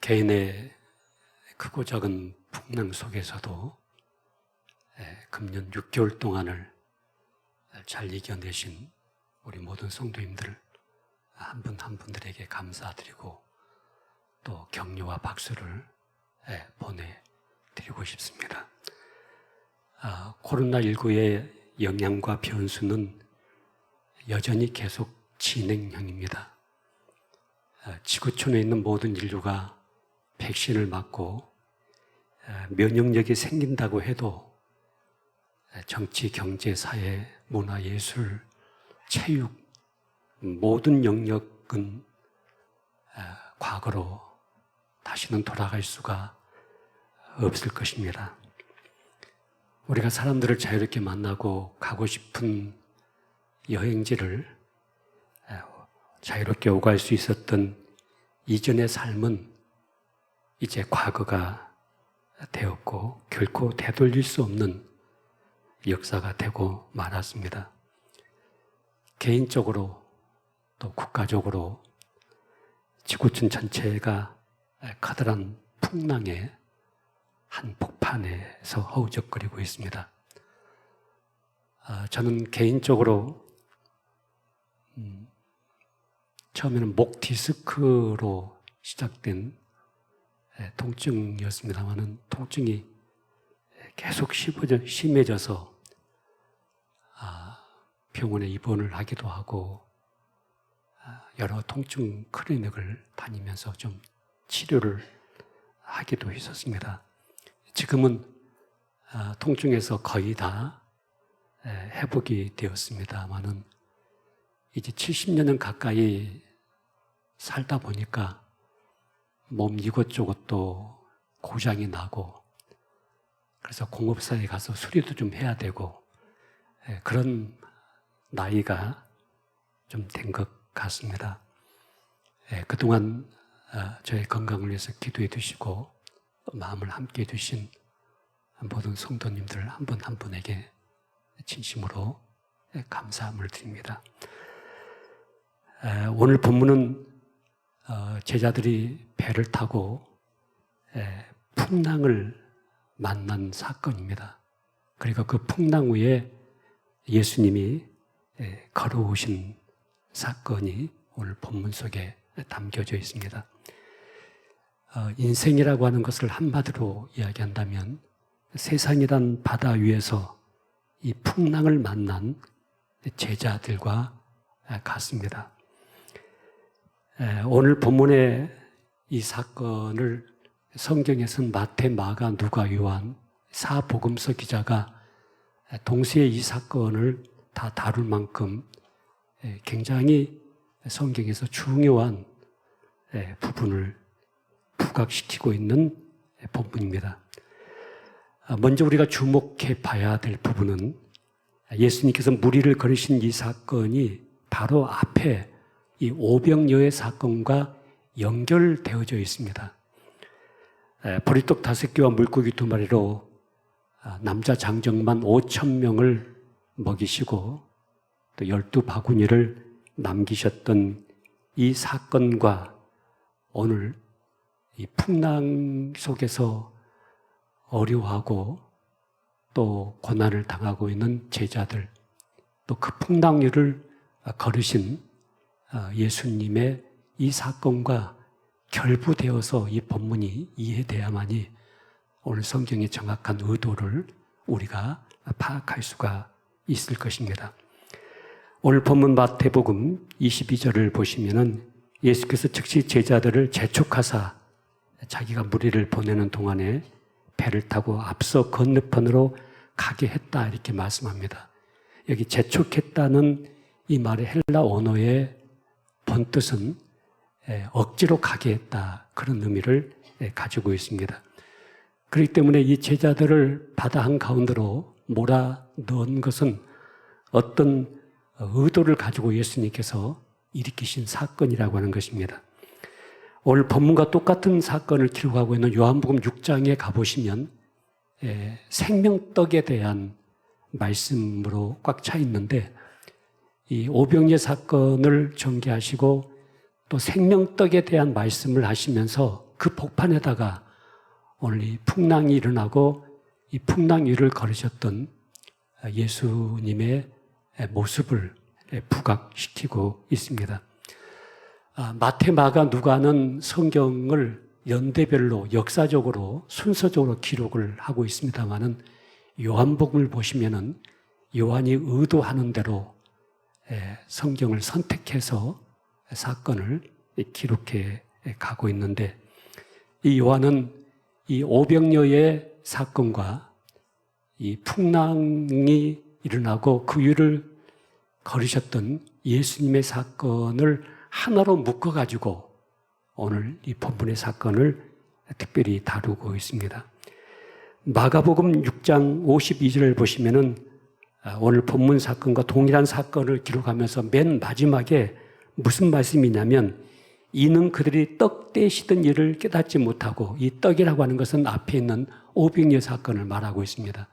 개인의 크고 작은 풍랑 속에서도 금년 6개월 동안을 잘 이겨내신 우리 모든 성도님들 한 분 한 분들에게 감사드리고 또 격려와 박수를 보내드리고 싶습니다. 코로나19의 영향과 변수는 여전히 계속 진행형입니다. 지구촌에 있는 모든 인류가 백신을 맞고 면역력이 생긴다고 해도 정치, 경제, 사회, 문화, 예술, 체육 모든 영역은 과거로 다시는 돌아갈 수가 없을 것입니다. 우리가 사람들을 자유롭게 만나고 가고 싶은 여행지를 자유롭게 오갈 수 있었던 이전의 삶은 이제 과거가 되었고 결코 되돌릴 수 없는 역사가 되고 말았습니다. 개인적으로 또 국가적으로 지구촌 전체가 커다란 풍랑의 한복판에서 허우적거리고 있습니다. 저는 개인적으로 처음에는 목 디스크로 시작된 통증이었습니다만 통증이 계속 심해져서 병원에 입원을 하기도 하고 여러 통증 클리닉을 다니면서 좀 치료를 하기도 했었습니다. 지금은 통증에서 거의 다 회복이 되었습니다만은 이제 70년은 가까이 살다 보니까 몸 이것저것도 고장이 나고 그래서 공업사에 가서 수리도 좀 해야 되고 그런 나이가 좀 된 것 같습니다. 그동안 저의 건강을 위해서 기도해 주시고 마음을 함께 해 주신 모든 성도님들 한 분 한 분에게 진심으로 감사함을 드립니다. 오늘 본문은 제자들이 배를 타고 풍랑을 만난 사건입니다. 그리고 그 풍랑 위에 예수님이 걸어오신 사건이 오늘 본문 속에 담겨져 있습니다. 인생이라고 하는 것을 한마디로 이야기한다면 세상이란 바다 위에서 이 풍랑을 만난 제자들과 같습니다. 오늘 본문의 이 사건을 성경에서는 마태, 마가, 누가, 요한 사복음서 기자가 동시에 이 사건을 다 다룰 만큼 굉장히 성경에서 중요한 부분을 부각시키고 있는 본문입니다. 먼저 우리가 주목해 봐야 될 부분은 예수님께서 무리를 걸으신 이 사건이 바로 앞에 이 오병여의 사건과 연결되어져 있습니다. 보리떡 5개와 물고기 2마리로 남자 장정만 5,000명을 먹이시고 또 12바구니를 남기셨던 이 사건과 오늘 이 풍랑 속에서 어려워하고 또 고난을 당하고 있는 제자들, 또 그 풍랑 위를 걸으신 예수님의 이 사건과 결부되어서 이 본문이 이해돼야만이 오늘 성경의 정확한 의도를 우리가 파악할 수가 있을 것입니다. 오늘 본문 마태복음 22절을 보시면은 예수께서 즉시 제자들을 재촉하사 자기가 무리를 보내는 동안에 배를 타고 앞서 건너편으로 가게 했다 이렇게 말씀합니다. 여기 재촉했다는 이 말의 헬라 언어의 본뜻은 억지로 가게 했다 그런 의미를 가지고 있습니다. 그렇기 때문에 이 제자들을 바다 한가운데로 몰아넣은 것은 어떤 의도를 가지고 예수님께서 일으키신 사건이라고 하는 것입니다. 오늘 본문과 똑같은 사건을 기록하고 있는 요한복음 6장에 가보시면 생명떡에 대한 말씀으로 꽉 차 있는데 이 오병이어 사건을 전개하시고 또 생명떡에 대한 말씀을 하시면서 그 복판에다가 오늘 이 풍랑이 일어나고 이 풍랑 위를 걸으셨던 예수님의 모습을 부각시키고 있습니다. 마태, 마가, 누가는 성경을 연대별로 역사적으로 순서적으로 기록을 하고 있습니다만은 요한복음을 보시면은 요한이 의도하는 대로 성경을 선택해서 사건을 기록해 가고 있는데, 이 요한은 이 오병여의 사건과 이 풍랑이 일어나고 그 위를 걸으셨던 예수님의 사건을 하나로 묶어가지고 오늘 이 본문의 사건을 특별히 다루고 있습니다. 마가복음 6장 52절을 보시면은 오늘 본문 사건과 동일한 사건을 기록하면서 맨 마지막에 무슨 말씀이냐면, 이는 그들이 떡 떼시던 일을 깨닫지 못하고, 이 떡이라고 하는 것은 앞에 있는 오병이어 사건을 말하고 있습니다.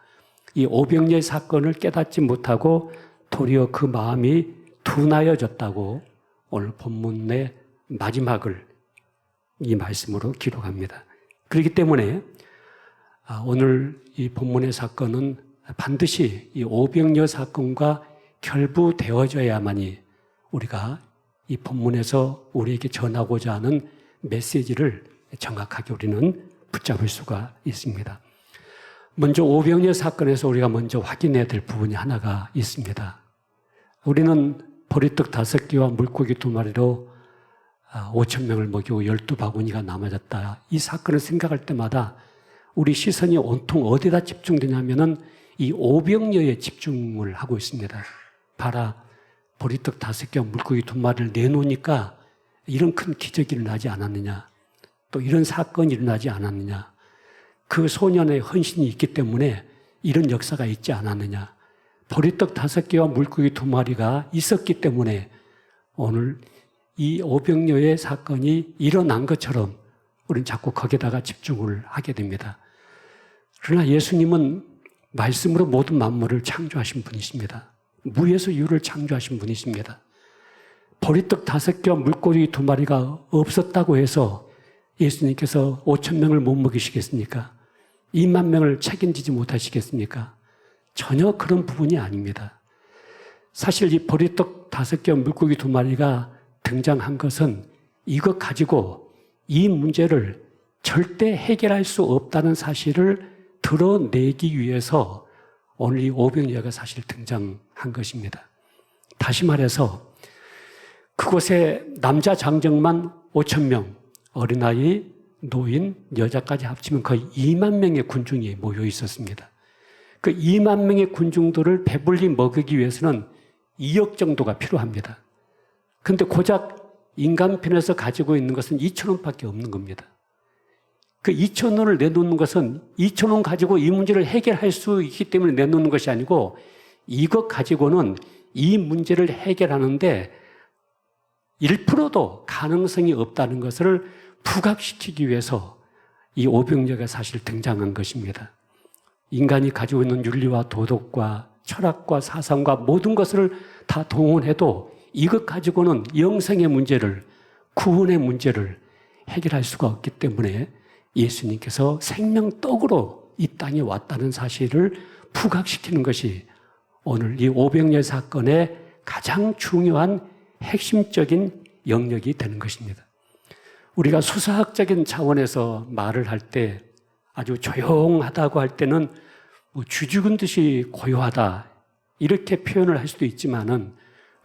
이 오병이어 사건을 깨닫지 못하고 도리어 그 마음이 둔하여졌다고 오늘 본문의 마지막을 이 말씀으로 기록합니다. 그렇기 때문에 오늘 이 본문의 사건은 반드시 이 오병이어 사건과 결부되어져야만이 우리가 이 본문에서 우리에게 전하고자 하는 메시지를 정확하게 우리는 붙잡을 수가 있습니다. 먼저 오병이어 사건에서 우리가 먼저 확인해야 될 부분이 하나가 있습니다. 우리는 보리떡 5개와 물고기 2마리로 5,000명을 먹이고 12바구니가 남아졌다. 이 사건을 생각할 때마다 우리 시선이 온통 어디다 집중되냐면은 이 오병이어에 집중을 하고 있습니다. 봐라, 보리떡 5개와 물고기 2마리를 내놓으니까 이런 큰 기적이 일어나지 않았느냐, 또 이런 사건이 일어나지 않았느냐, 그 소년의 헌신이 있기 때문에 이런 역사가 있지 않았느냐, 보리떡 5개와 물고기 2마리가 있었기 때문에 오늘 이 오병이어의 사건이 일어난 것처럼 우리는 자꾸 거기다가 집중을 하게 됩니다. 그러나 예수님은 말씀으로 모든 만물을 창조하신 분이십니다. 무에서 유를 창조하신 분이십니다. 보리떡 5개와 물고기 2마리가 없었다고 해서 예수님께서 5,000명을 못 먹이시겠습니까? 2만 명을 책임지지 못하시겠습니까? 전혀 그런 부분이 아닙니다. 사실 이 보리떡 5개와 물고기 2마리가 등장한 것은 이것 가지고 이 문제를 절대 해결할 수 없다는 사실을 드러내기 위해서 오늘 이 오병이어가 사실 등장한 것입니다. 다시 말해서 그곳에 남자 장정만 5,000명, 어린아이, 노인, 여자까지 합치면 거의 2만 명의 군중이 모여 있었습니다. 그 2만 명의 군중들을 배불리 먹이기 위해서는 2억 정도가 필요합니다. 그런데 고작 인간편에서 가지고 있는 것은 2,000원밖에 없는 겁니다. 그 2,000원을 내놓는 것은 2,000원 가지고 이 문제를 해결할 수 있기 때문에 내놓는 것이 아니고, 이것 가지고는 이 문제를 해결하는데 1%도 가능성이 없다는 것을 부각시키기 위해서 이 오병이어가 사실 등장한 것입니다. 인간이 가지고 있는 윤리와 도덕과 철학과 사상과 모든 것을 다 동원해도 이것 가지고는 영생의 문제를, 구원의 문제를 해결할 수가 없기 때문에 예수님께서 생명떡으로 이 땅에 왔다는 사실을 부각시키는 것이 오늘 이 오병이어 사건의 가장 중요한 핵심적인 영역이 되는 것입니다. 우리가 수사학적인 차원에서 말을 할 때 아주 조용하다고 할 때는 뭐 쥐죽은 듯이 고요하다 이렇게 표현을 할 수도 있지만은,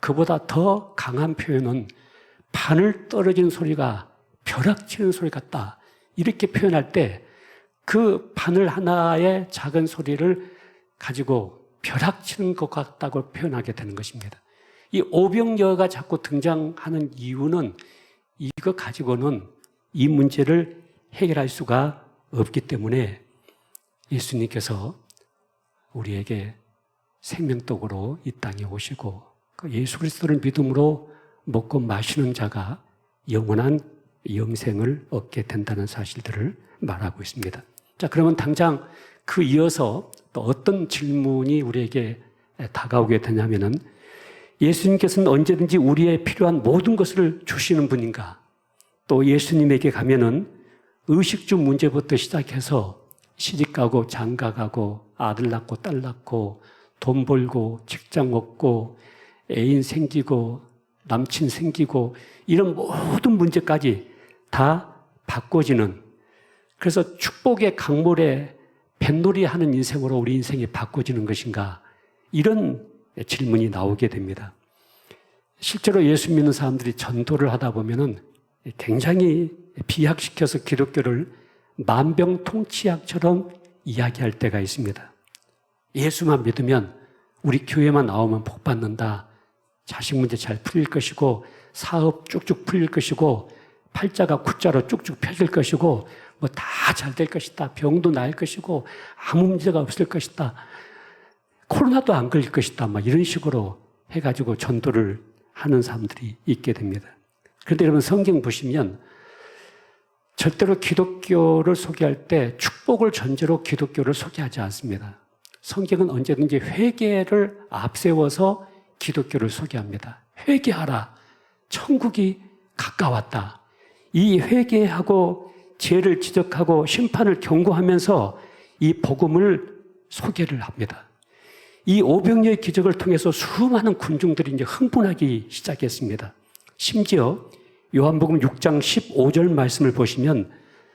그보다 더 강한 표현은 바늘 떨어지는 소리가 벼락치는 소리 같다 이렇게 표현할 때, 그 바늘 하나의 작은 소리를 가지고 벼락치는 것 같다고 표현하게 되는 것입니다. 이 오병이어가 자꾸 등장하는 이유는 이거 가지고는 이 문제를 해결할 수가 없기 때문에 예수님께서 우리에게 생명떡으로 이 땅에 오시고 예수 그리스도를 믿음으로 먹고 마시는 자가 영원한 영생을 얻게 된다는 사실들을 말하고 있습니다. 자, 그러면 당장 그 이어서 또 어떤 질문이 우리에게 다가오게 되냐면은, 예수님께서는 언제든지 우리의 필요한 모든 것을 주시는 분인가? 또 예수님에게 가면은 의식주 문제부터 시작해서 시집가고 장가가고 아들 낳고 딸 낳고 돈 벌고 직장 얻고 애인 생기고 남친 생기고 이런 모든 문제까지 다 바꿔지는, 그래서 축복의 강물에 뱃놀이 하는 인생으로 우리 인생이 바꿔지는 것인가, 이런 질문이 나오게 됩니다. 실제로 예수 믿는 사람들이 전도를 하다 보면은 굉장히 비약시켜서 기독교를 만병통치약처럼 이야기할 때가 있습니다. 예수만 믿으면, 우리 교회만 나오면 복 받는다. 자식 문제 잘 풀릴 것이고, 사업 쭉쭉 풀릴 것이고, 팔자가 구자로 쭉쭉 펴질 것이고, 뭐 다 잘 될 것이다. 병도 나을 것이고, 아무 문제가 없을 것이다. 코로나도 안 걸릴 것이다. 막 이런 식으로 해가지고 전도를 하는 사람들이 있게 됩니다. 그런데 여러분, 성경 보시면 절대로 기독교를 소개할 때 축복을 전제로 기독교를 소개하지 않습니다. 성경은 언제든지 회개를 앞세워서 기독교를 소개합니다. 회개하라. 천국이 가까웠다. 이 회개하고 죄를 지적하고 심판을 경고하면서 이 복음을 소개를 합니다. 이 오병이어의 기적을 통해서 수많은 군중들이 이제 흥분하기 시작했습니다. 심지어 요한복음 6장 15절 말씀을 보시면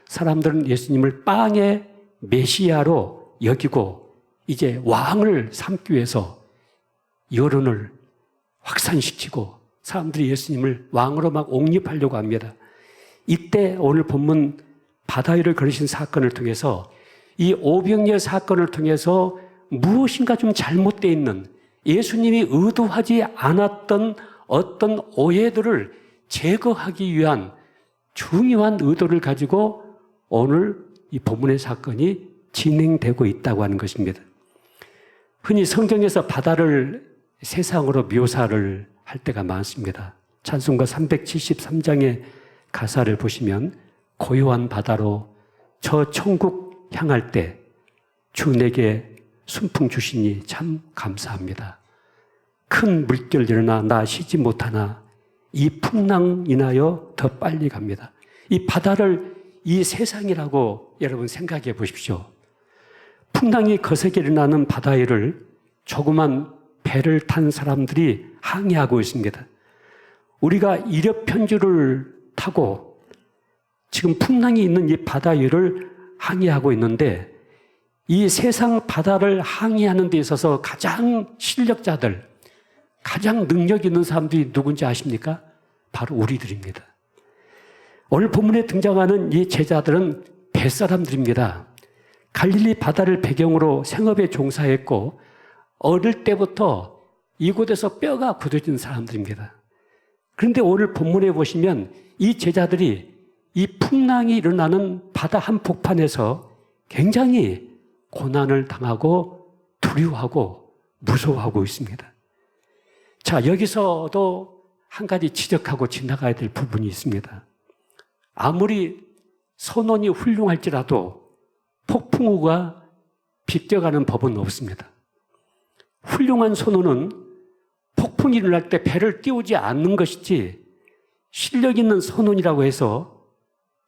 사람들은 예수님을 빵의 메시아로 여기고 이제 왕을 삼기 위해서 여론을 확산시키고 사람들이 예수님을 왕으로 막 옹립하려고 합니다. 이때 오늘 본문 바다 위를 걸으신 사건을 통해서, 이 오병이어 사건을 통해서 무엇인가 좀 잘못되어 있는, 예수님이 의도하지 않았던 어떤 오해들을 제거하기 위한 중요한 의도를 가지고 오늘 이 본문의 사건이 진행되고 있다고 하는 것입니다. 흔히 성경에서 바다를 세상으로 묘사를 할 때가 많습니다. 찬송가 373장의 가사를 보시면 고요한 바다로 저 천국 향할 때 주 내게 순풍 주시니 참 감사합니다. 큰 물결 일어나 나 쉬지 못하나 이 풍랑 인하여 더 빨리 갑니다. 이 바다를 이 세상이라고 여러분 생각해 보십시오. 풍랑이 거세게 일어나는 바다 위를 조그만 배를 탄 사람들이 항해하고 있습니다. 우리가 이력 편주를 타고 지금 풍랑이 있는 이 바다 위를 항해하고 있는데, 이 세상 바다를 항해하는 데 있어서 가장 실력자들, 가장 능력 있는 사람들이 누군지 아십니까? 바로 우리들입니다. 오늘 본문에 등장하는 이 제자들은 뱃사람들입니다. 갈릴리 바다를 배경으로 생업에 종사했고 어릴 때부터 이곳에서 뼈가 굳어진 사람들입니다. 그런데 오늘 본문에 보시면 이 제자들이 이 풍랑이 일어나는 바다 한복판에서 굉장히 고난을 당하고 두려워하고 무서워하고 있습니다. 자, 여기서도 한 가지 지적하고 지나가야 될 부분이 있습니다. 아무리 선원이 훌륭할지라도 폭풍우가 비껴가는 법은 없습니다. 훌륭한 선원은 폭풍이 일어날 때 배를 띄우지 않는 것이지, 실력 있는 선원이라고 해서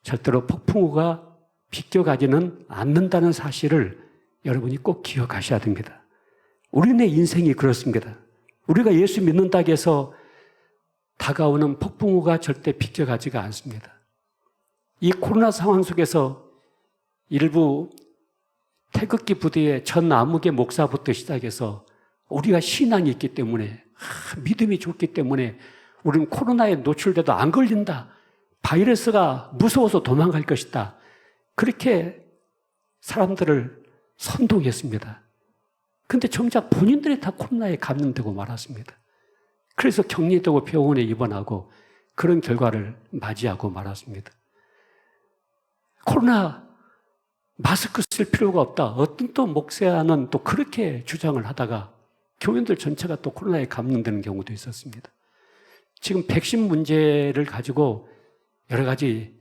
절대로 폭풍우가 비껴가지는 않는다는 사실을 여러분이 꼭 기억하셔야 됩니다. 우리네 인생이 그렇습니다. 우리가 예수 믿는다고 해서 다가오는 폭풍우가 절대 비껴가지가 않습니다. 이 코로나 상황 속에서 일부 태극기 부대의 전 아무개 목사부터 시작해서 우리가 신앙이 있기 때문에, 믿음이 좋기 때문에 우리는 코로나에 노출돼도 안 걸린다. 바이러스가 무서워서 도망갈 것이다. 그렇게 사람들을 선동했습니다. 근데 정작 본인들이 다 코로나에 감염되고 말았습니다. 그래서 격리되고 병원에 입원하고 그런 결과를 맞이하고 말았습니다. 코로나 마스크 쓸 필요가 없다. 어떤 또 목사는 또 그렇게 주장을 하다가 교인들 전체가 또 코로나에 감염되는 경우도 있었습니다. 지금 백신 문제를 가지고 여러 가지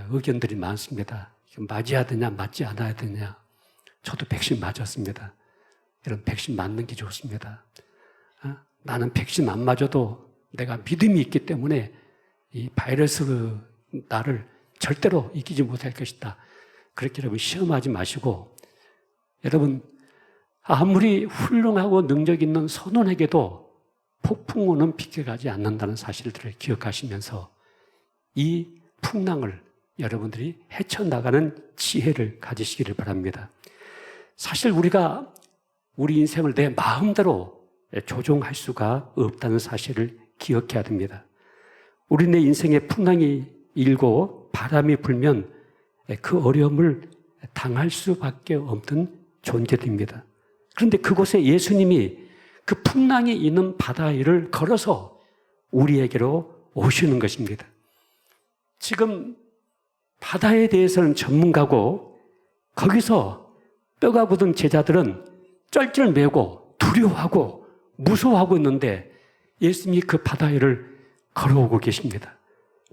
의견들이 많습니다. 맞아야 되냐, 맞지 않아야 되냐. 저도 백신 맞았습니다. 이런 백신 맞는 게 좋습니다. 나는 백신 안 맞아도 내가 믿음이 있기 때문에 이 바이러스 나를 절대로 이기지 못할 것이다. 그렇게 여러분 시험하지 마시고, 여러분 아무리 훌륭하고 능력 있는 선원에게도 폭풍우는 비켜가지 않는다는 사실들을 기억하시면서 이 풍랑을 여러분들이 헤쳐나가는 지혜를 가지시기를 바랍니다. 사실 우리가 우리 인생을 내 마음대로 조종할 수가 없다는 사실을 기억해야 됩니다. 우리 내 인생에 풍랑이 일고 바람이 불면 그 어려움을 당할 수밖에 없는 존재들입니다. 그런데 그곳에 예수님이 그 풍랑이 있는 바다 위를 걸어서 우리에게로 오시는 것입니다. 지금 바다에 대해서는 전문가고 거기서 뼈가 굳은 제자들은 쩔쩔매고 두려워하고 무서워하고 있는데 예수님이 그 바다 위를 걸어오고 계십니다.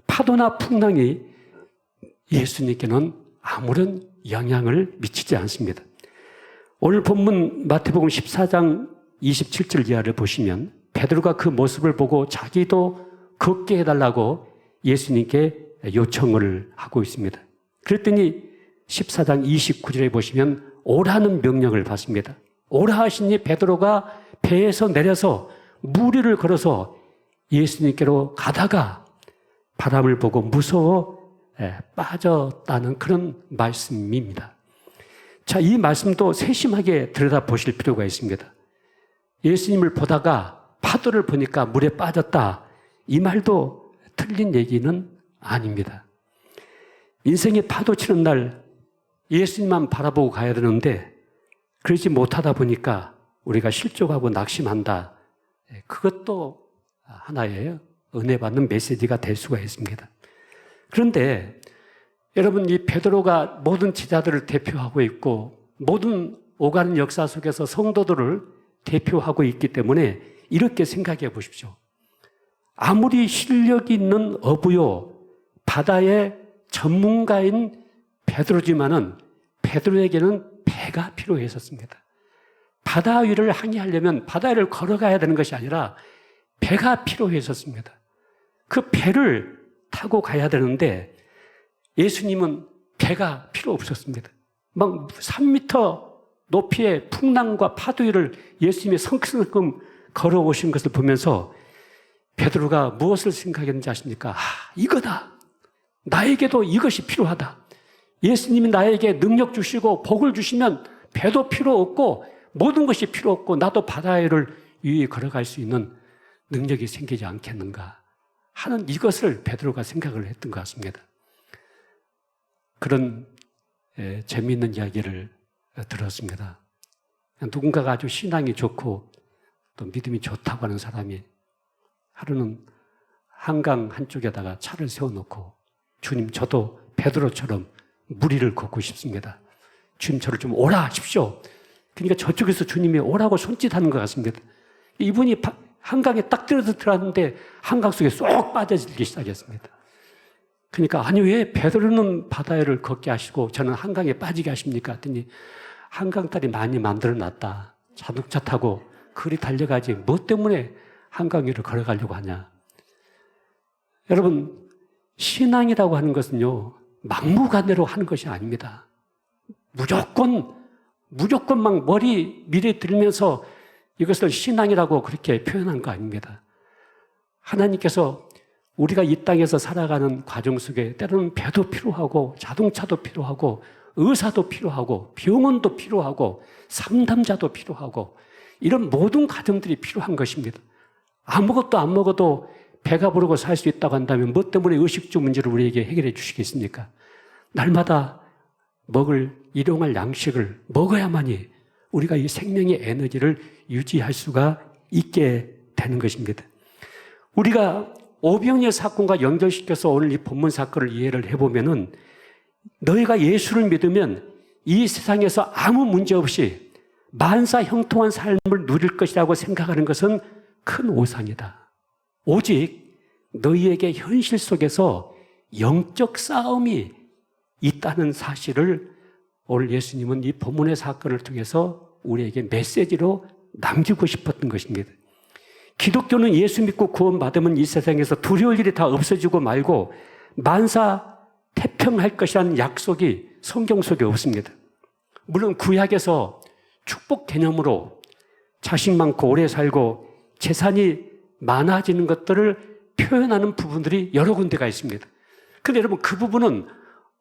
파도나 풍랑이 예수님께는 아무런 영향을 미치지 않습니다. 오늘 본문 마태복음 14장 27절 이하를 보시면 베드로가 그 모습을 보고 자기도 걷게 해달라고 예수님께 요청을 하고 있습니다. 그랬더니 14장 29절에 보시면 오라는 명령을 받습니다. 오라 하시니 베드로가 배에서 내려서 물 위를 걸어서 예수님께로 가다가 바람을 보고 무서워 빠졌다는 그런 말씀입니다. 자, 이 말씀도 세심하게 들여다보실 필요가 있습니다. 예수님을 보다가 파도를 보니까 물에 빠졌다, 이 말도 틀린 얘기는 아닙니다. 인생에 파도 치는 날 예수님만 바라보고 가야 되는데 그러지 못하다 보니까 우리가 실족하고 낙심한다. 그것도 하나의 은혜 받는 메시지가 될 수가 있습니다. 그런데 여러분, 이 베드로가 모든 제자들을 대표하고 있고 모든 오가는 역사 속에서 성도들을 대표하고 있기 때문에 이렇게 생각해 보십시오. 아무리 실력이 있는 어부요, 바다의 전문가인 베드로지만은 베드로에게는 배가 필요했었습니다. 바다 위를 항해하려면 바다 위를 걸어가야 되는 것이 아니라 배가 필요했었습니다. 그 배를 타고 가야 되는데 예수님은 배가 필요 없었습니다. 막 3m 높이의 풍랑과 파도 위를 예수님이 성큼성큼 걸어오신 것을 보면서 베드로가 무엇을 생각했는지 아십니까? 이거다. 나에게도 이것이 필요하다. 예수님이 나에게 능력 주시고 복을 주시면 배도 필요 없고 모든 것이 필요 없고 나도 바다 위를 유유히 걸어갈 수 있는 능력이 생기지 않겠는가 하는 이것을 베드로가 생각을 했던 것 같습니다. 그런 재미있는 이야기를 들었습니다. 누군가가 아주 신앙이 좋고 또 믿음이 좋다고 하는 사람이 하루는 한강 한쪽에다가 차를 세워놓고 주님, 저도 베드로처럼 물 위를 걷고 싶습니다. 주님, 저를 좀 오라 하십시오. 그러니까 저쪽에서 주님이 오라고 손짓하는 것 같습니다. 이분이 한강에 딱 들어갔는데 한강 속에 쏙 빠져들기 시작했습니다. 그러니까 아니 왜 베드로는 바다를 걷게 하시고 저는 한강에 빠지게 하십니까? 했더니 한강다리 많이 만들어놨다. 자동차 타고 그리 달려가지 뭐 때문에 한강 위를 걸어가려고 하냐. 여러분, 신앙이라고 하는 것은요, 막무가내로 하는 것이 아닙니다. 무조건 막 머리 미래 들면서 이것을 신앙이라고 그렇게 표현한 거 아닙니다. 하나님께서 우리가 이 땅에서 살아가는 과정 속에 때로는 배도 필요하고 자동차도 필요하고 의사도 필요하고 병원도 필요하고 상담자도 필요하고 이런 모든 과정들이 필요한 것입니다. 아무것도 안 먹어도 배가 부르고 살 수 있다고 한다면 뭐 때문에 의식주 문제를 우리에게 해결해 주시겠습니까? 날마다 먹을 일용할 양식을 먹어야만이 우리가 이 생명의 에너지를 유지할 수가 있게 되는 것입니다. 우리가 오병이어 사건과 연결시켜서 오늘 이 본문 사건을 이해를 해보면은 너희가 예수를 믿으면 이 세상에서 아무 문제 없이 만사 형통한 삶을 누릴 것이라고 생각하는 것은 큰 오산이다. 오직 너희에게 현실 속에서 영적 싸움이 있다는 사실을 오늘 예수님은 이 본문의 사건을 통해서 우리에게 메시지로 남기고 싶었던 것입니다. 기독교는 예수 믿고 구원받으면 이 세상에서 두려울 일이 다 없어지고 말고 만사 태평 태평할 것이라는 약속이 성경 속에 없습니다. 물론 구약에서 축복 개념으로 자식 많고 오래 살고 재산이 많아지는 것들을 표현하는 부분들이 여러 군데가 있습니다. 그런데 여러분, 그 부분은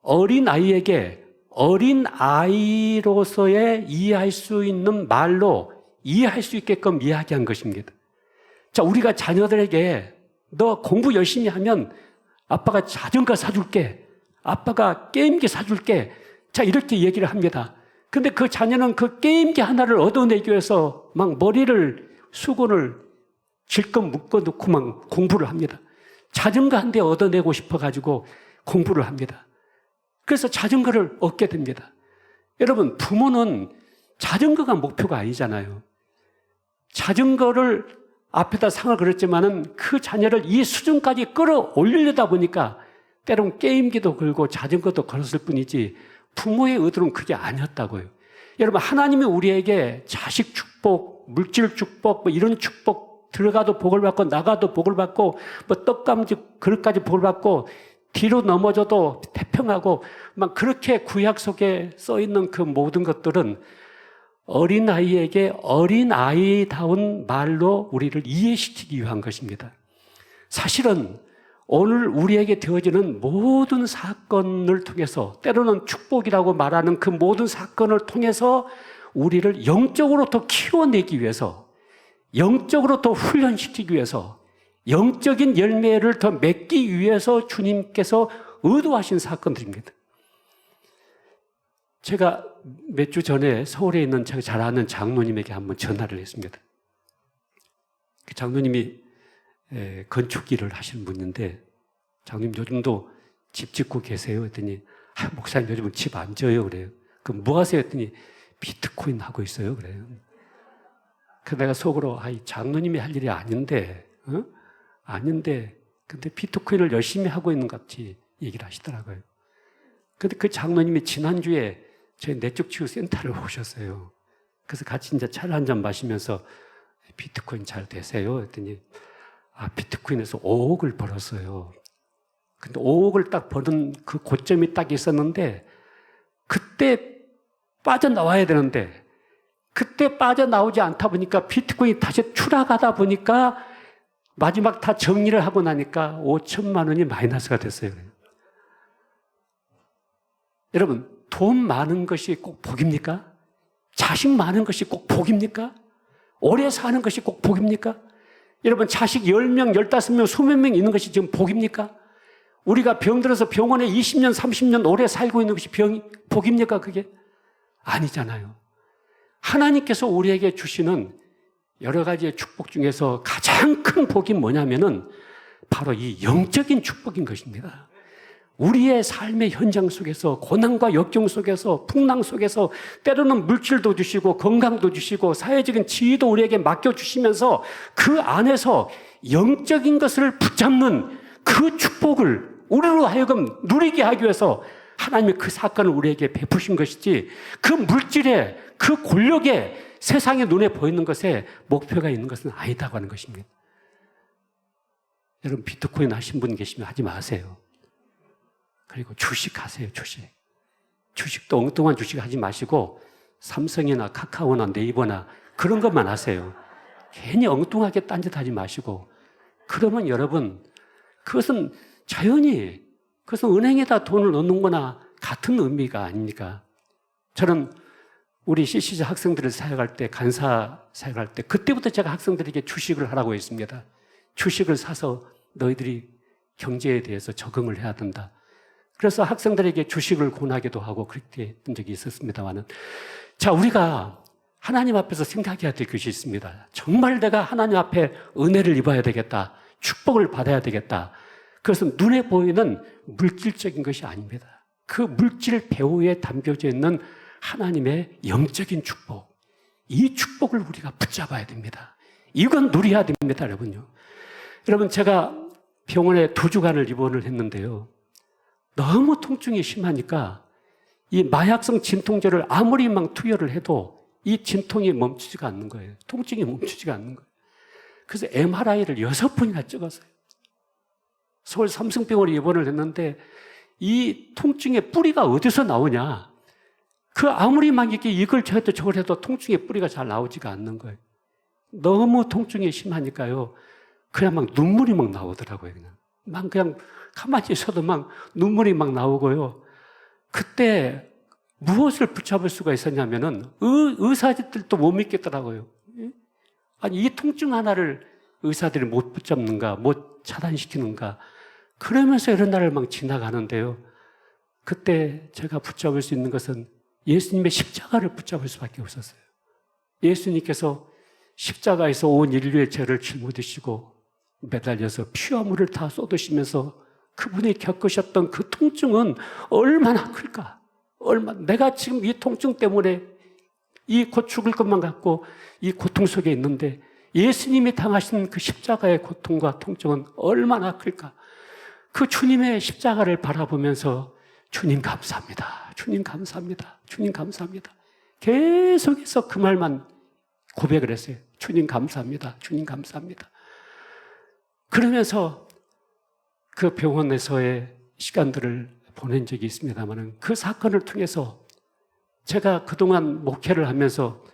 어린아이에게 어린아이로서의 이해할 수 있는 말로 이해할 수 있게끔 이야기한 것입니다. 자, 우리가 자녀들에게 너 공부 열심히 하면 아빠가 자전거 사줄게, 아빠가 게임기 사줄게, 자, 이렇게 얘기를 합니다. 근데 그 자녀는 그 게임기 하나를 얻어내기 위해서 막 머리를, 수건을 질끈 묶어놓고 막 공부를 합니다. 자전거 한 대 얻어내고 싶어가지고 공부를 합니다. 그래서 자전거를 얻게 됩니다. 여러분, 부모는 자전거가 목표가 아니잖아요. 자전거를 앞에다 상을 걸었지만은 그 자녀를 이 수준까지 끌어올리려다 보니까 때론 게임기도 걸고 자전거도 걸었을 뿐이지 부모의 의도는 그게 아니었다고요. 여러분, 하나님이 우리에게 자식 축복, 물질 축복, 뭐 이런 축복, 들어가도 복을 받고 나가도 복을 받고 뭐 떡감지 그릇까지 복을 받고 뒤로 넘어져도 태평하고 막 그렇게 구약 속에 써 있는 그 모든 것들은 어린아이에게 어린아이다운 말로 우리를 이해시키기 위한 것입니다. 사실은 오늘 우리에게 되어지는 모든 사건을 통해서, 때로는 축복이라고 말하는 그 모든 사건을 통해서 우리를 영적으로 더 키워내기 위해서, 영적으로 더 훈련시키기 위해서, 영적인 열매를 더 맺기 위해서 주님께서 의도하신 사건들입니다. 제가 몇 주 전에 서울에 있는 제가 잘 아는 장로님에게 한번 전화를 했습니다. 그 장로님이 건축 일을 하시는 분인데, 장로님 요즘도 집 짓고 계세요? 했더니, 목사님 요즘은 집 안 져요. 그래요. 그럼 뭐 하세요? 했더니, 비트코인 하고 있어요. 그래요. 그 내가 속으로, 장로님이 할 일이 아닌데, 아닌데, 근데 비트코인을 열심히 하고 있는 것 같이 얘기를 하시더라고요. 근데 그 장로님이 지난주에 저희 내적치유 센터를 오셨어요. 그래서 같이 이제 차를 한잔 마시면서 비트코인 잘 되세요? 했더니, 비트코인에서 5억을 벌었어요. 근데 5억을 딱 버는 그 고점이 딱 있었는데, 그때 빠져나와야 되는데, 그때 빠져나오지 않다 보니까 비트코인이 다시 추락하다 보니까 마지막 다 정리를 하고 나니까 5천만 원이 마이너스가 됐어요. 여러분, 돈 많은 것이 꼭 복입니까? 자식 많은 것이 꼭 복입니까? 오래 사는 것이 꼭 복입니까? 여러분, 자식 10명, 15명, 수백 명 있는 것이 지금 복입니까? 우리가 병들어서 병원에 20년, 30년 오래 살고 있는 것이 복입니까? 그게? 아니잖아요. 하나님께서 우리에게 주시는 여러 가지의 축복 중에서 가장 큰 복이 뭐냐면은 바로 이 영적인 축복인 것입니다. 우리의 삶의 현장 속에서, 고난과 역경 속에서, 풍랑 속에서 때로는 물질도 주시고 건강도 주시고 사회적인 지위도 우리에게 맡겨주시면서 그 안에서 영적인 것을 붙잡는 그 축복을 우리로 하여금 누리게 하기 위해서 하나님이 그 사건을 우리에게 베푸신 것이지, 그 물질에, 그 권력에, 세상의 눈에 보이는 것에 목표가 있는 것은 아니다고 하는 것입니다. 여러분, 비트코인 하신 분 계시면 하지 마세요. 그리고 주식하세요, 주식. 주식도 엉뚱한 주식 하지 마시고 삼성이나 카카오나 네이버나 그런 것만 하세요. 괜히 엉뚱하게 딴짓하지 마시고. 그러면 여러분, 그것은 자연히, 그것은 은행에다 돈을 넣는 거나 같은 의미가 아닙니까? 저는 우리 CCJ 학생들을 사역할 때, 간사 사역할 때, 그때부터 제가 학생들에게 주식을 하라고 했습니다. 주식을 사서 너희들이 경제에 대해서 적응을 해야 된다. 그래서 학생들에게 주식을 권하기도 하고 그렇게 했던 적이 있었습니다만은, 자, 우리가 하나님 앞에서 생각해야 될 것이 있습니다. 정말 내가 하나님 앞에 은혜를 입어야 되겠다. 축복을 받아야 되겠다. 그것은 눈에 보이는 물질적인 것이 아닙니다. 그 물질 배후에 담겨져 있는 하나님의 영적인 축복, 이 축복을 우리가 붙잡아야 됩니다. 이건 누려야 됩니다, 여러분요. 여러분, 제가 병원에 2주간을 입원을 했는데요. 너무 통증이 심하니까 이 마약성 진통제를 아무리 막 투여를 해도 이 진통이 멈추지가 않는 거예요. 통증이 멈추지가 않는 거예요. 그래서 MRI를 6번이나 찍었어요. 서울 삼성병원에 입원을 했는데 이 통증의 뿌리가 어디서 나오냐? 그 아무리 막 이렇게 이걸 해도 저걸 해도 통증의 뿌리가 잘 나오지가 않는 거예요. 너무 통증이 심하니까요. 그냥 막 눈물이 막 나오더라고요. 그냥 가만히 있어도 막 눈물이 막 나오고요. 그때 무엇을 붙잡을 수가 있었냐면은 의사들도 못 믿겠더라고요. 아니, 이 통증 하나를 의사들이 못 붙잡는가, 못 차단시키는가. 그러면서 이런 날을 막 지나가는데요. 그때 제가 붙잡을 수 있는 것은 예수님의 십자가를 붙잡을 수밖에 없었어요. 예수님께서 십자가에서 온 인류의 죄를 짊어지시고 매달려서 피와 물을 다 쏟으시면서 그분이 겪으셨던 그 통증은 얼마나 클까? 내가 지금 이 통증 때문에 이 곧 죽을 것만 같고 이 고통 속에 있는데 예수님이 당하신 그 십자가의 고통과 통증은 얼마나 클까? 그 주님의 십자가를 바라보면서 주님 감사합니다. 주님 감사합니다. 주님 감사합니다. 계속해서 그 말만 고백을 했어요. 주님 감사합니다. 주님 감사합니다. 그러면서 그 병원에서의 시간들을 보낸 적이 있습니다만 그 사건을 통해서 제가 그동안 목회를 하면서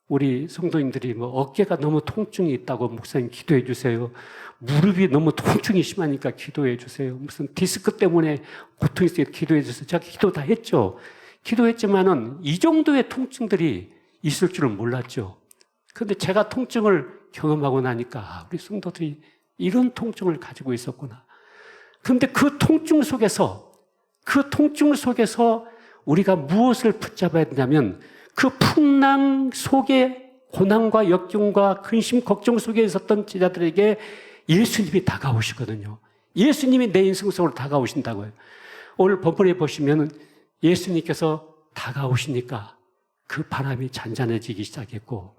우리 성도님들이 뭐 어깨가 너무 통증이 있다고 목사님 기도해 주세요. 무릎이 너무 통증이 심하니까 기도해 주세요. 무슨 디스크 때문에 고통이 있어요. 기도해 주세요. 제가 기도 다 했죠. 기도했지만은 이 정도의 통증들이 있을 줄은 몰랐죠. 그런데 제가 통증을 경험하고 나니까 우리 성도들이 이런 통증을 가지고 있었구나. 그런데 그 통증 속에서 우리가 무엇을 붙잡아야 되냐면 그 풍랑 속에 고난과 역경과 근심, 걱정 속에 있었던 제자들에게 예수님이 다가오시거든요. 예수님이 내 인생 속으로 다가오신다고요. 오늘 본문에 보시면 예수님께서 다가오시니까 그 바람이 잔잔해지기 시작했고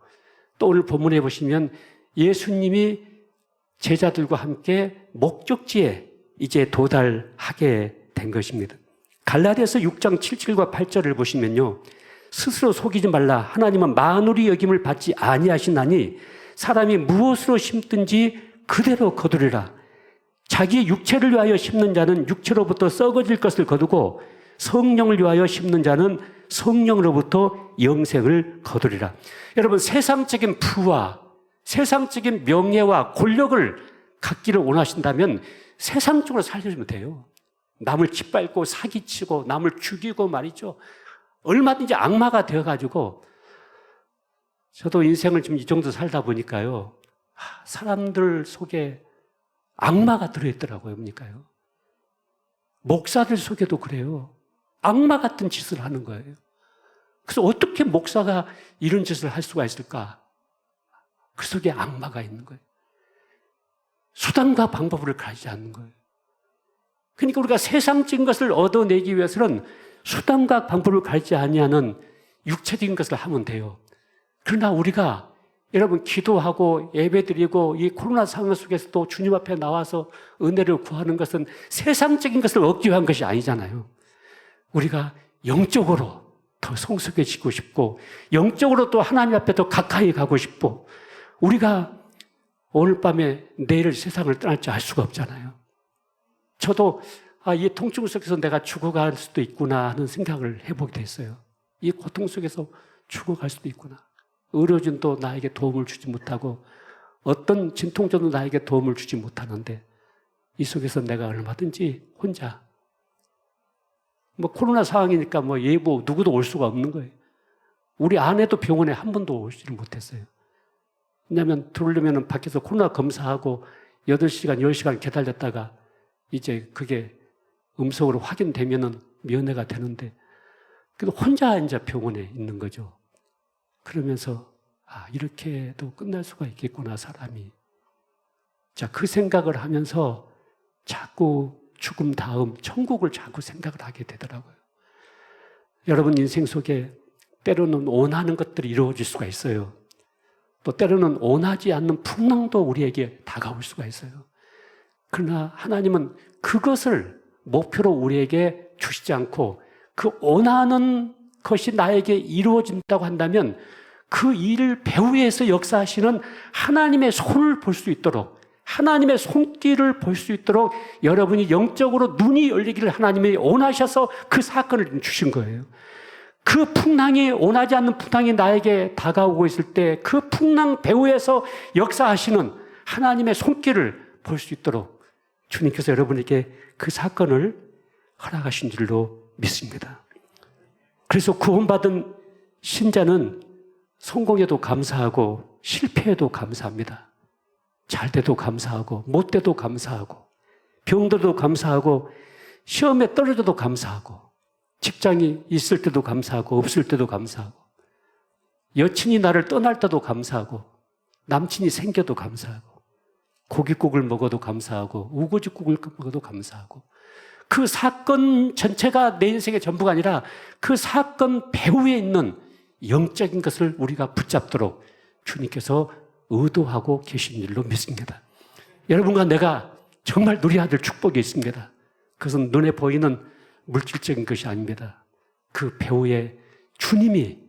또 오늘 본문에 보시면 예수님이 제자들과 함께 목적지에 이제 도달하게 된 것입니다. 갈라디아서 6장 7절과 8절을 보시면요. 스스로 속이지 말라. 하나님은 만울이 여김을 받지 아니하시나니 사람이 무엇으로 심든지 그대로 거두리라. 자기 육체를 위하여 심는 자는 육체로부터 썩어질 것을 거두고 성령을 위하여 심는 자는 성령으로부터 영생을 거두리라. 여러분, 세상적인 부와 세상적인 명예와 권력을 갖기를 원하신다면 세상적으로 살려주면 돼요. 남을 짓밟고 사기치고 남을 죽이고 말이죠. 얼마든지 악마가 되어가지고 저도 인생을 지금 이 정도 살다 보니까요. 사람들 속에 악마가 들어있더라고요. 그러니까요. 목사들 속에도 그래요. 악마 같은 짓을 하는 거예요. 그래서 어떻게 목사가 이런 짓을 할 수가 있을까? 그 속에 악마가 있는 거예요. 수단과 방법을 가지지 않는 거예요. 그러니까 우리가 세상적인 것을 얻어내기 위해서는 수단과 방법을 가지지 아니하는 육체적인 것을 하면 돼요. 그러나 우리가 여러분 기도하고 예배드리고 이 코로나 상황 속에서도 주님 앞에 나와서 은혜를 구하는 것은 세상적인 것을 얻기 위한 것이 아니잖아요. 우리가 영적으로 더 성숙해지고 싶고 영적으로 또 하나님 앞에 더 가까이 가고 싶고 우리가 오늘 밤에 내일 세상을 떠날지 알 수가 없잖아요. 저도 이 통증 속에서 내가 죽어갈 수도 있구나 하는 생각을 해보게 됐어요. 이 고통 속에서 죽어갈 수도 있구나. 의료진도 나에게 도움을 주지 못하고 어떤 진통제도 나에게 도움을 주지 못하는데 이 속에서 내가 얼마든지 혼자 뭐 코로나 상황이니까 뭐 예보 누구도 올 수가 없는 거예요. 우리 아내도 병원에 한 번도 오지를 못했어요. 왜냐하면 들어오려면 밖에서 코로나 검사하고 8시간, 10시간 기다렸다가 이제 그게 음성으로 확인되면은 면회가 되는데 그래도 혼자 이제 병원에 있는 거죠. 그러면서 이렇게도 끝날 수가 있겠구나 사람이. 자, 그 생각을 하면서 자꾸 죽음 다음 천국을 자꾸 생각을 하게 되더라고요. 여러분 인생 속에 때로는 원하는 것들이 이루어질 수가 있어요. 또 때로는 원하지 않는 풍랑도 우리에게 다가올 수가 있어요. 그러나 하나님은 그것을 목표로 우리에게 주시지 않고 그 원하는 것이 나에게 이루어진다고 한다면 그 일을 배후에서 역사하시는 하나님의 손을 볼 수 있도록 하나님의 손길을 볼 수 있도록 여러분이 영적으로 눈이 열리기를 하나님이 원하셔서 그 사건을 주신 거예요. 그 풍랑이, 원하지 않는 풍랑이 나에게 다가오고 있을 때 그 풍랑 배후에서 역사하시는 하나님의 손길을 볼 수 있도록 주님께서 여러분에게 그 사건을 허락하신 줄로 믿습니다. 그래서 구원받은 신자는 성공해도 감사하고 실패해도 감사합니다. 잘 돼도 감사하고 못 돼도 감사하고 병들어도 감사하고 시험에 떨어져도 감사하고 직장이 있을 때도 감사하고 없을 때도 감사하고 여친이 나를 떠날 때도 감사하고 남친이 생겨도 감사하고 고깃국을 먹어도 감사하고 우거지국을 먹어도 감사하고 그 사건 전체가 내 인생의 전부가 아니라 그 사건 배후에 있는 영적인 것을 우리가 붙잡도록 주님께서 의도하고 계신 일로 믿습니다. 여러분과 내가 정말 누려야 될 축복이 있습니다. 그것은 눈에 보이는 물질적인 것이 아닙니다. 그 배후에 주님이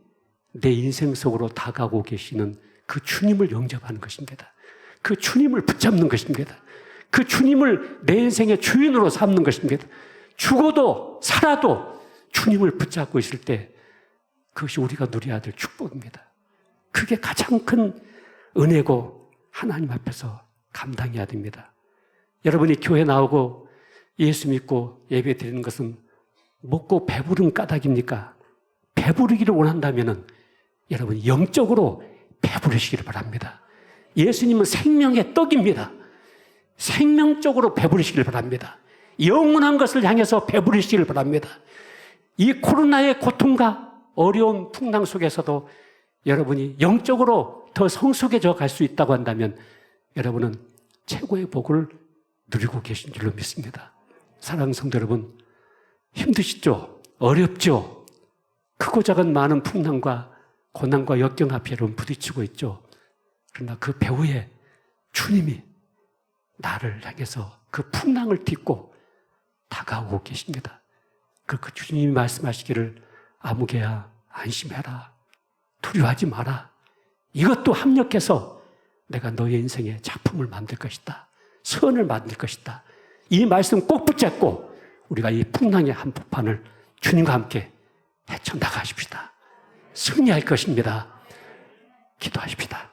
내 인생 속으로 다가오고 계시는 그 주님을 영접하는 것입니다. 그 주님을 붙잡는 것입니다. 그 주님을 내 인생의 주인으로 삼는 것입니다. 죽어도 살아도 주님을 붙잡고 있을 때 그것이 우리가 누려야 될 축복입니다. 그게 가장 큰 은혜고 하나님 앞에서 감당해야 됩니다. 여러분이 교회 나오고 예수 믿고 예배 드리는 것은 먹고 배부른 까닭입니까? 배부르기를 원한다면 여러분 영적으로 배부르시기를 바랍니다. 예수님은 생명의 떡입니다. 생명적으로 배부르시기를 바랍니다. 영원한 것을 향해서 배부르시기를 바랍니다. 이 코로나의 고통과 어려운 풍랑 속에서도 여러분이 영적으로 더 성숙해져 갈 수 있다고 한다면 여러분은 최고의 복을 누리고 계신 줄로 믿습니다. 사랑하는 성도 여러분, 힘드시죠? 어렵죠? 크고 작은 많은 풍랑과 고난과 역경 앞에 여러분 부딪히고 있죠. 그러나 그 배후에 주님이 나를 향해서 그 풍랑을 딛고 다가오고 계십니다. 그 주님이 말씀하시기를 아무개야 안심해라. 두려워하지 마라. 이것도 합력해서 내가 너의 인생에 작품을 만들 것이다. 선을 만들 것이다. 이 말씀 꼭 붙잡고 우리가 이 풍랑의 한복판을 주님과 함께 헤쳐나가십시다. 승리할 것입니다. 기도하십시다.